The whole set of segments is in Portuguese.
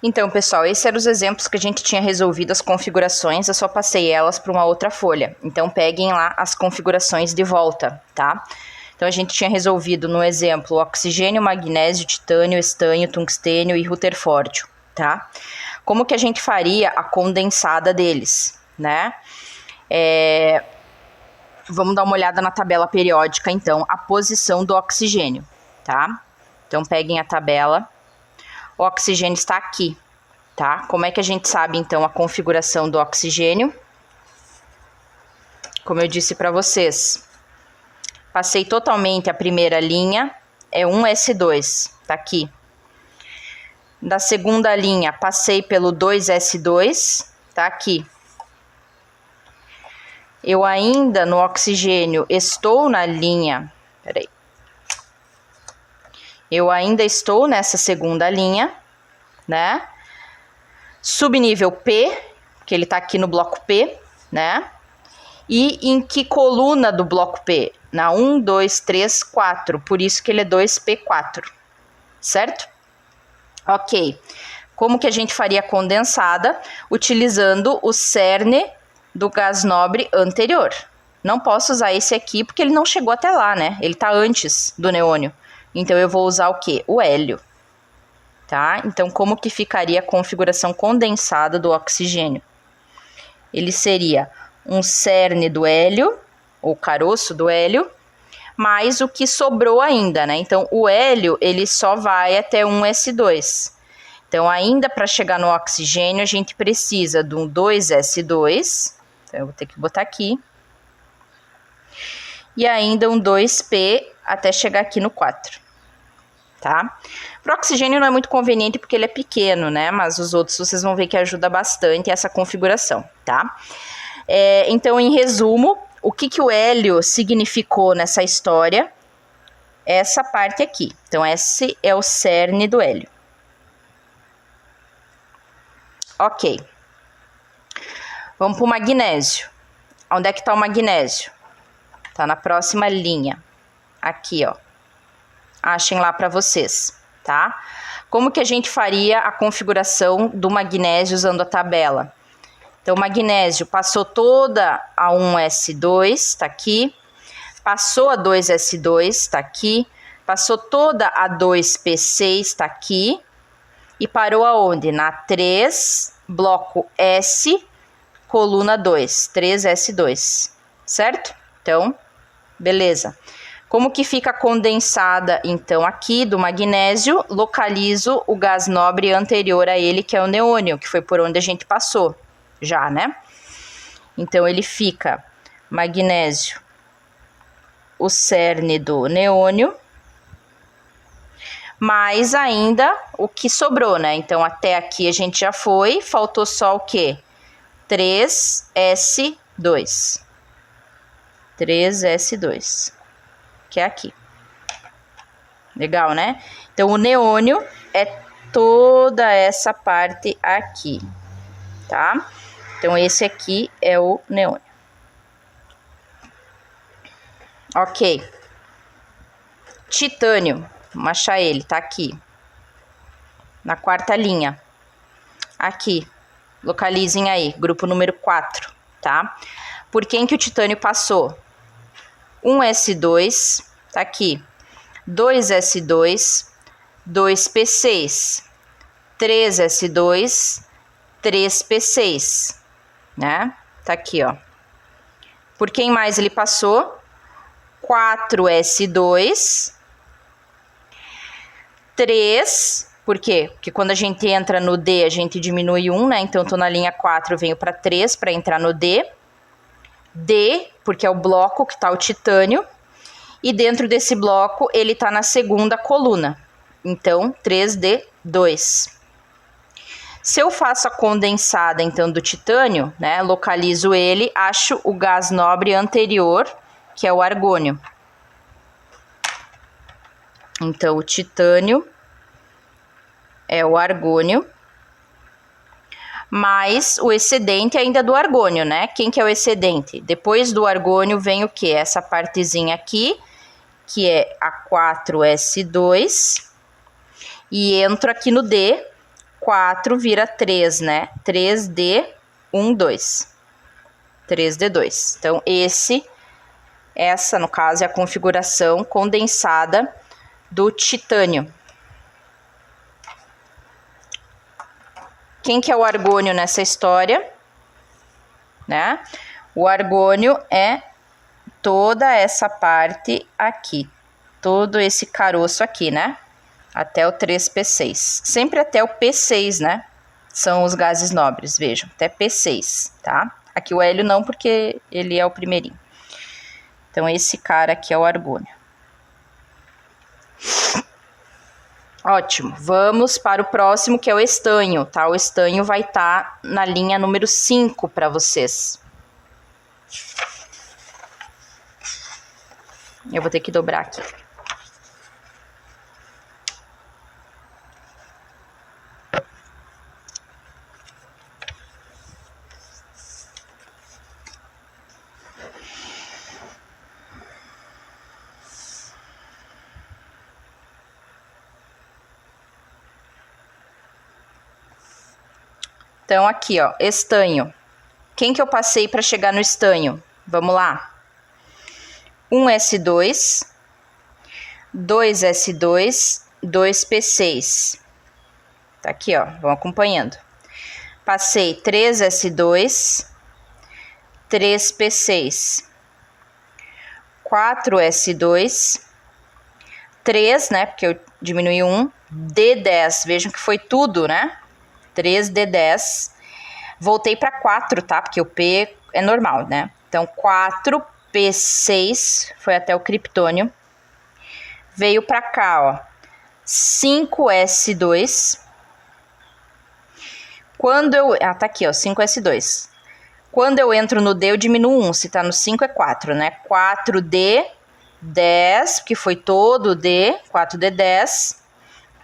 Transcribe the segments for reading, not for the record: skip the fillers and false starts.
Então, pessoal, esses eram os exemplos que a gente tinha resolvido as configurações, eu só passei elas para uma outra folha. Então, peguem lá as configurações de volta, tá? Então, a gente tinha resolvido no exemplo oxigênio, magnésio, titânio, estanho, tungstênio e rutherfórdio, tá? Como que a gente faria a condensada deles, né? Vamos dar uma olhada na tabela periódica, então, a posição do oxigênio, tá? Então, peguem a tabela. O oxigênio está aqui, tá? Como é que a gente sabe, então, a configuração do oxigênio? Como eu disse para vocês, passei totalmente a primeira linha, é 1s2, tá aqui. Da segunda linha, passei pelo 2s2, tá aqui. Eu ainda, no oxigênio, estou na linha... Peraí. Eu ainda estou nessa segunda linha, né? Subnível P, que ele tá aqui no bloco P, né? E em que coluna do bloco P? Na 1, 2, 3, 4. Por isso que ele é 2P4, certo? Ok. Como que a gente faria a condensada? Utilizando o cerne do gás nobre anterior. Não posso usar esse aqui porque ele não chegou até lá, né? Ele tá antes do neônio. Então, eu vou usar o quê? O hélio, tá? Então, como que ficaria a configuração condensada do oxigênio? Ele seria um cerne do hélio, ou caroço do hélio, mais o que sobrou ainda, né? Então, o hélio, ele só vai até 1s2. Então, ainda para chegar no oxigênio, a gente precisa de um 2s2. Então, eu vou ter que botar aqui. E ainda um 2p até chegar aqui no 4. Tá? Para o oxigênio não é muito conveniente porque ele é pequeno, né? Mas os outros vocês vão ver que ajuda bastante essa configuração, tá? Então, em resumo, o que o hélio significou nessa história? Essa parte aqui. Então, esse é o cerne do hélio. Ok. Vamos para o magnésio. Onde é que está o magnésio? Tá na próxima linha. Aqui, ó. Achem lá para vocês, tá? Como que a gente faria a configuração do magnésio usando a tabela? Então, o magnésio passou toda a 1s2, tá aqui. Passou a 2s2, tá aqui. Passou toda a 2p6, tá aqui. E parou aonde? Na 3, bloco S, coluna 2, 3s2, certo? Então, beleza. Como que fica condensada, então, aqui do magnésio? Localizo o gás nobre anterior a ele, que é o neônio, que foi por onde a gente passou já, né? Então, ele fica magnésio, o cerne do neônio, mais ainda o que sobrou, né? Então, até aqui a gente já foi, faltou só o quê? 3s2. 3s2. Que é aqui. Legal, né? Então, o neônio é toda essa parte aqui, tá? Então, esse aqui é o neônio. Ok. Titânio. Vamos achar ele, tá aqui. Na quarta linha. Aqui. Localizem aí, grupo número 4, tá? Por quem que o titânio passou? 1s2, tá aqui, 2s2, 2p6, 3s2, 3p6, né? Tá aqui, ó. Por quem mais ele passou? 4s2, 3, por quê? Porque quando a gente entra no D, a gente diminui 1, né? Então, eu tô na linha 4, eu venho para 3 para entrar no D. D, porque é o bloco que está o titânio, e dentro desse bloco ele está na segunda coluna, então 3D2. Se eu faço a condensada então do titânio, né, localizo ele, acho o gás nobre anterior, que é o argônio. Então o titânio é o argônio, mais o excedente ainda do argônio, né? Quem que é o excedente? Depois do argônio vem o que? Essa partezinha aqui, que é a 4s2, e entro aqui no D, 4 vira 3, né? 3D12. 3D2. Então, essa, no caso, é a configuração condensada do titânio. Quem que é o argônio nessa história? Né? O argônio é toda essa parte aqui. Todo esse caroço aqui, né? Até o 3P6. Sempre até o P6, né? São os gases nobres, vejam. Até P6, tá? Aqui o hélio não, porque ele é o primeirinho. Então, esse cara aqui é o argônio. Ótimo. Vamos para o próximo, que é o estanho, tá? O estanho vai estar na linha número 5 para vocês. Eu vou ter que dobrar aqui. Então, aqui, ó, estanho. Quem que eu passei para chegar no estanho? Vamos lá. 1S2, 2S2, 2P6. Tá aqui, ó, vão acompanhando. Passei 3S2, 3P6, 4S2, 3, né, porque eu diminui 1, D10, vejam que foi tudo, né? 3D10, voltei para 4, tá? Porque o P é normal, né? Então, 4P6 foi até o criptônio. Veio para cá, ó, 5S2. Quando eu... Ah, tá aqui, ó, 5S2. Quando eu entro no D, eu diminuo 1. Se tá no 5, é 4, né? 4D10, que foi todo o D, 4D10.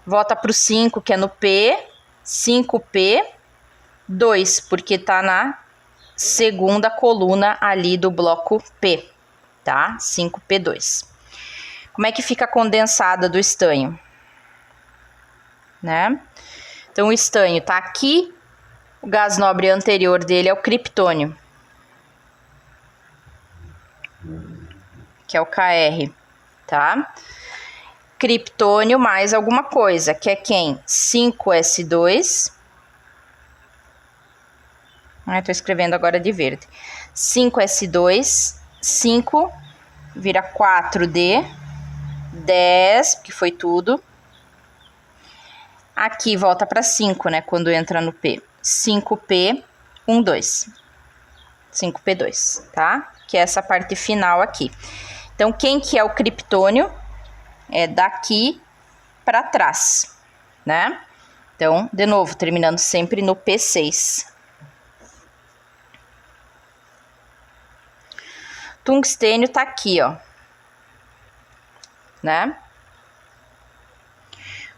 Volta pro 5, que é no P, 5P2, porque tá na segunda coluna ali do bloco P, tá? 5P2. Como é que fica a condensada do estanho? Né? Então, o estanho tá aqui, o gás nobre anterior dele é o criptônio, que é o Kr, tá? Criptônio mais alguma coisa, que é quem? 5S2. Tô escrevendo agora de verde. 5S2, 5 vira 4D, 10, que foi tudo. Aqui volta para 5, né, quando entra no P. 5P12. 5P2, tá? Que é essa parte final aqui. Então, quem que é o criptônio? É daqui para trás, né? Então, de novo, terminando sempre no P6. Tungstênio tá aqui, ó. Né?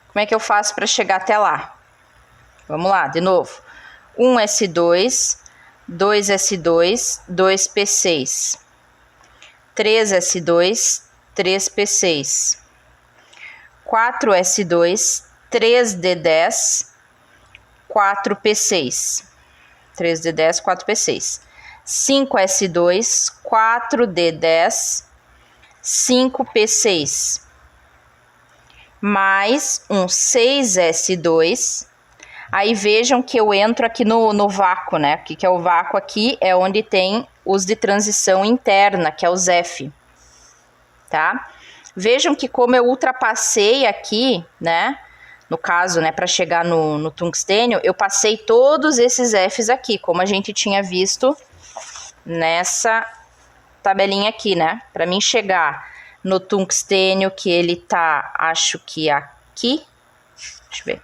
Como é que eu faço para chegar até lá? Vamos lá, de novo. 1S2, 2S2, 2P6. 3S2, 3P6. 4S2, 3D10, 4P6. 3D10, 4P6. 5S2, 4D10, 5P6. Mais um 6S2. Aí vejam que eu entro aqui no vácuo, né? O que é o vácuo aqui? É onde tem os de transição interna, que é os F. Tá? Vejam que como eu ultrapassei aqui, né? No caso, né, para chegar no tungstênio, eu passei todos esses Fs aqui, como a gente tinha visto nessa tabelinha aqui, né? Para mim chegar no tungstênio, que ele tá, acho que aqui. Deixa eu ver.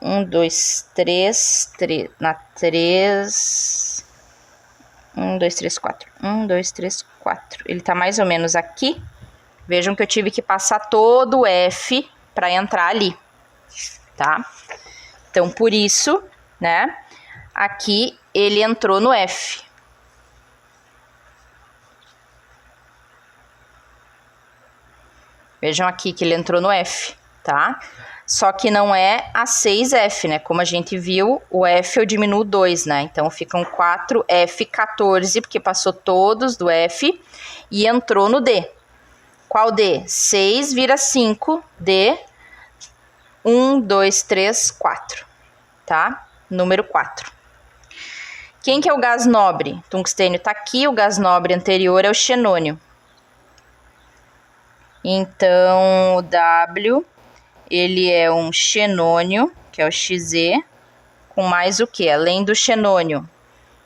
1, 2, 3, na 3. 1, 2, 3, 4. 1, 2, 3, 4. Ele tá mais ou menos aqui. Vejam que eu tive que passar todo o F para entrar ali, tá? Então, por isso, né? Aqui ele entrou no F. Vejam aqui que ele entrou no F, tá? só que não é a 6F, né? Como a gente viu, o F eu diminuo 2, né? Então ficam 4F14, porque passou todos do F e entrou no D. Qual D? 6 vira 5, D, 1, 2, 3, 4, tá? Número 4. Quem que é o gás nobre? Tungstênio tá aqui, o gás nobre anterior é o xenônio. Então, o W, ele é um xenônio, que é o Xe, com mais o que? Além do xenônio,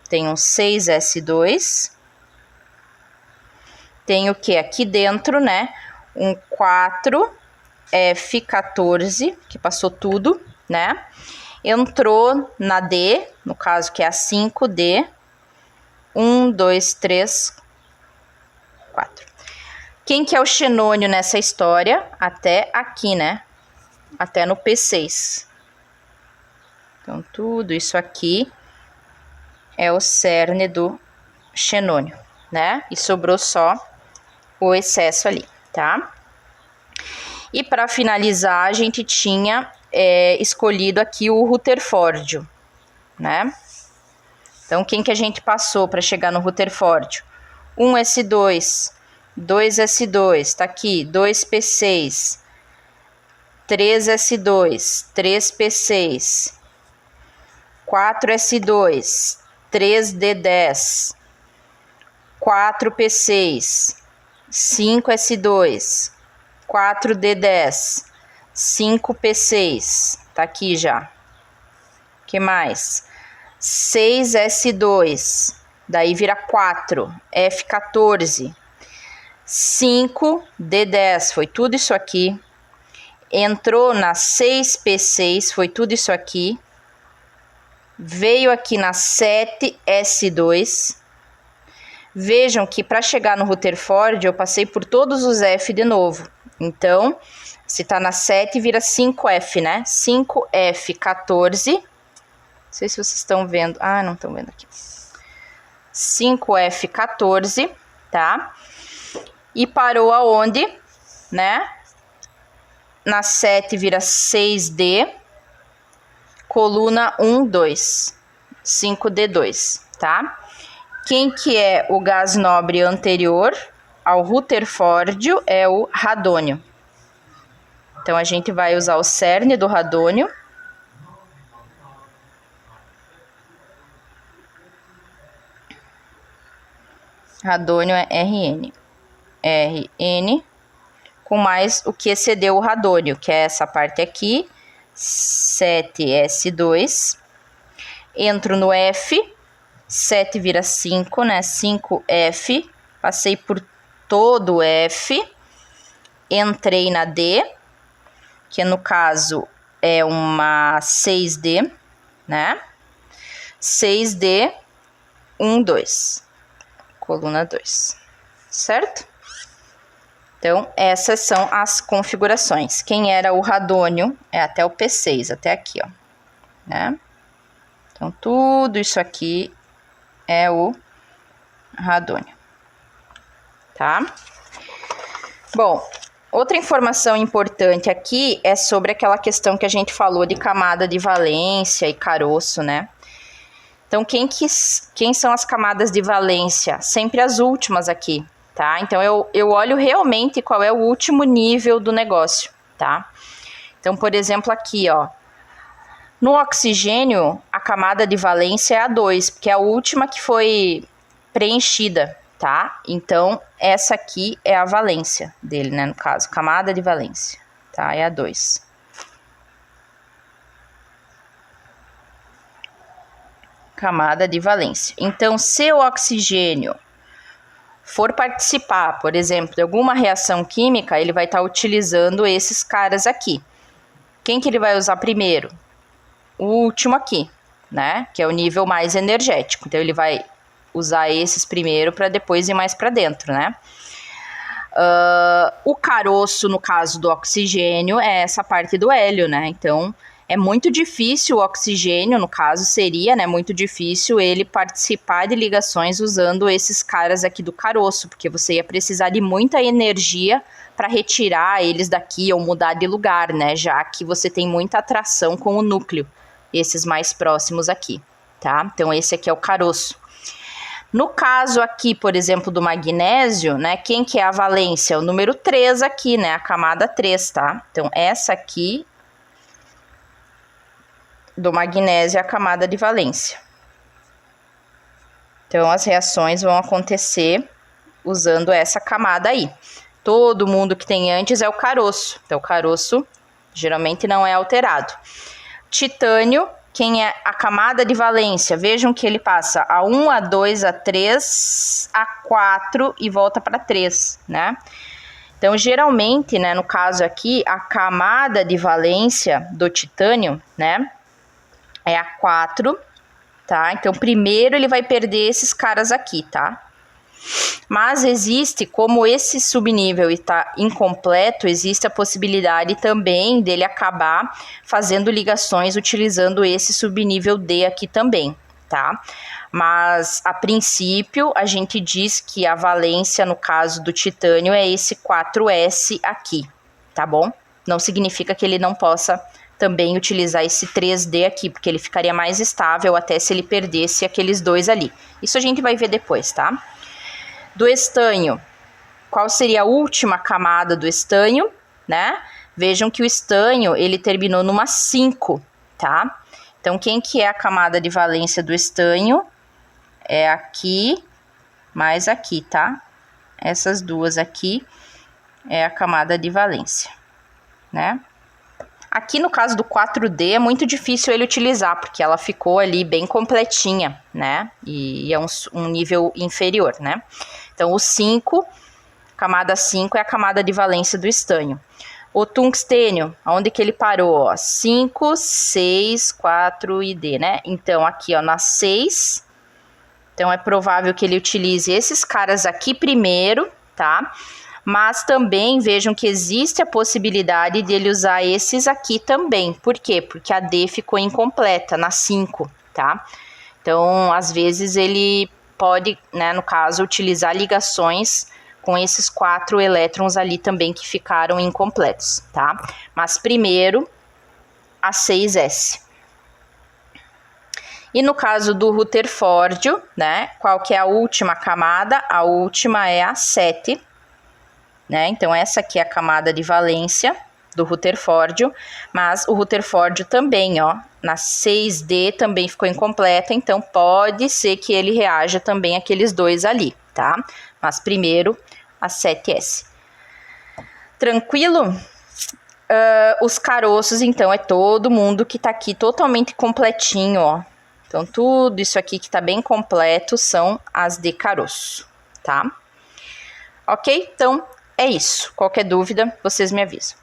tem um 6S2. Tem o que? Aqui dentro, né? Um 4F14, que passou tudo, né? Entrou na D, no caso que é a 5D. 1, 2, 3, 4. Quem que é o xenônio nessa história? Até aqui, né? Até no P6. Então, tudo isso aqui é o cerne do xenônio, né? E sobrou só o excesso ali, tá? E para finalizar, a gente tinha escolhido aqui o rutherfórdio, né? Então, quem que a gente passou para chegar no rutherfórdio? 1S2, 2S2, tá aqui, 2P6, 3S2, 3P6, 4S2, 3D10, 4P6, 5S2, 4D10, 5P6, tá aqui já. Que mais? 6S2, daí vira 4, F14, 5D10, foi tudo isso aqui. Entrou na 6P6, foi tudo isso aqui. Veio aqui na 7S2. Vejam que para chegar no rutherfórdio eu passei por todos os F de novo. Então, se tá na 7, vira 5F, né? 5F14. Não sei se vocês estão vendo. Ah, não estão vendo aqui. 5F14, tá? E parou aonde, né? Na 7 vira 6D. Coluna 1, 2. 5D2, tá? Quem que é o gás nobre anterior ao rutherfórdio é o radônio. Então, a gente vai usar o cerne do radônio. Radônio é Rn. Rn com mais o que excedeu o radônio, que é essa parte aqui, 7S2. Entro no F, 7 vira 5, né? 5F. Passei por todo o F. Entrei na D, que no caso é uma 6D, né? 6D, 1, 2. Coluna 2, certo? Então, essas são as configurações. Quem era o radônio é até o P6, até aqui, ó, né? Então, tudo isso aqui é o radônio, tá? Bom, outra informação importante aqui é sobre aquela questão que a gente falou de camada de valência e caroço, né? Então, quem são as camadas de valência? Sempre as últimas aqui, tá? Então, eu olho realmente qual é o último nível do negócio, tá? Então, por exemplo, aqui, ó. No oxigênio, a camada de valência é a 2, porque é a última que foi preenchida, tá? Então, essa aqui é a valência dele, né? No caso, camada de valência, tá? É a 2. Camada de valência. Então, se o oxigênio for participar, por exemplo, de alguma reação química, ele vai estar utilizando esses caras aqui. Quem que ele vai usar primeiro? O último aqui, né? Que é o nível mais energético. Então, ele vai usar esses primeiro para depois ir mais para dentro, né? O caroço, no caso do oxigênio, é essa parte do hélio, né? Então, é muito difícil o oxigênio, no caso, seria, né, muito difícil ele participar de ligações usando esses caras aqui do caroço, porque você ia precisar de muita energia para retirar eles daqui ou mudar de lugar, né? Já que você tem muita atração com o núcleo, esses mais próximos aqui, tá? Então, esse aqui é o caroço. No caso aqui, por exemplo, do magnésio, né? Quem que é a valência? O número 3 aqui, né? A camada 3, tá? Então, essa aqui do magnésio é a camada de valência. Então, as reações vão acontecer usando essa camada aí. Todo mundo que tem antes é o caroço. Então, o caroço geralmente não é alterado. Titânio, quem é a camada de valência? Vejam que ele passa a 1, a 2, a 3, a 4 e volta para 3, né? Então, geralmente, né, no caso aqui, a camada de valência do titânio, né, é a 4, tá? Então, primeiro ele vai perder esses caras aqui, tá? Mas existe, como esse subnível está incompleto, existe a possibilidade também dele acabar fazendo ligações utilizando esse subnível D aqui também, tá? Mas, a princípio, a gente diz que a valência, no caso do titânio, é esse 4S aqui, tá bom? Não significa que ele não possa também utilizar esse 3D aqui, porque ele ficaria mais estável até se ele perdesse aqueles dois ali. Isso a gente vai ver depois, tá? Do estanho, qual seria a última camada do estanho, né? Vejam que o estanho, ele terminou numa 5, tá? Então, quem que é a camada de valência do estanho? É aqui, mais aqui, tá? Essas duas aqui é a camada de valência, né? Aqui no caso do 4D é muito difícil ele utilizar, porque ela ficou ali bem completinha, né? E é um nível inferior, né? Então, o 5, camada 5 é a camada de valência do estanho. O tungstênio, onde que ele parou? Ó, 5, 6, 4 e D, né? Então, aqui, ó, na 6, então é provável que ele utilize esses caras aqui primeiro, tá? Mas também vejam que existe a possibilidade de ele usar esses aqui também. Por quê? Porque a D ficou incompleta na 5, tá? Então, às vezes ele pode, né, no caso, utilizar ligações com esses 4 elétrons ali também que ficaram incompletos, tá? Mas primeiro, a 6S. E no caso do rutherfórdio, né, qual que é a última camada? A última é a 7, né? Então, essa aqui é a camada de valência do rutherfórdio, mas o rutherfórdio também, ó, na 6D também ficou incompleta, então pode ser que ele reaja também aqueles dois ali, tá? Mas primeiro, a 7S. Tranquilo? Os caroços, então, é todo mundo que tá aqui totalmente completinho, ó. Então, tudo isso aqui que tá bem completo são as de caroço, tá? Ok? Então, é isso. Qualquer dúvida, vocês me avisam.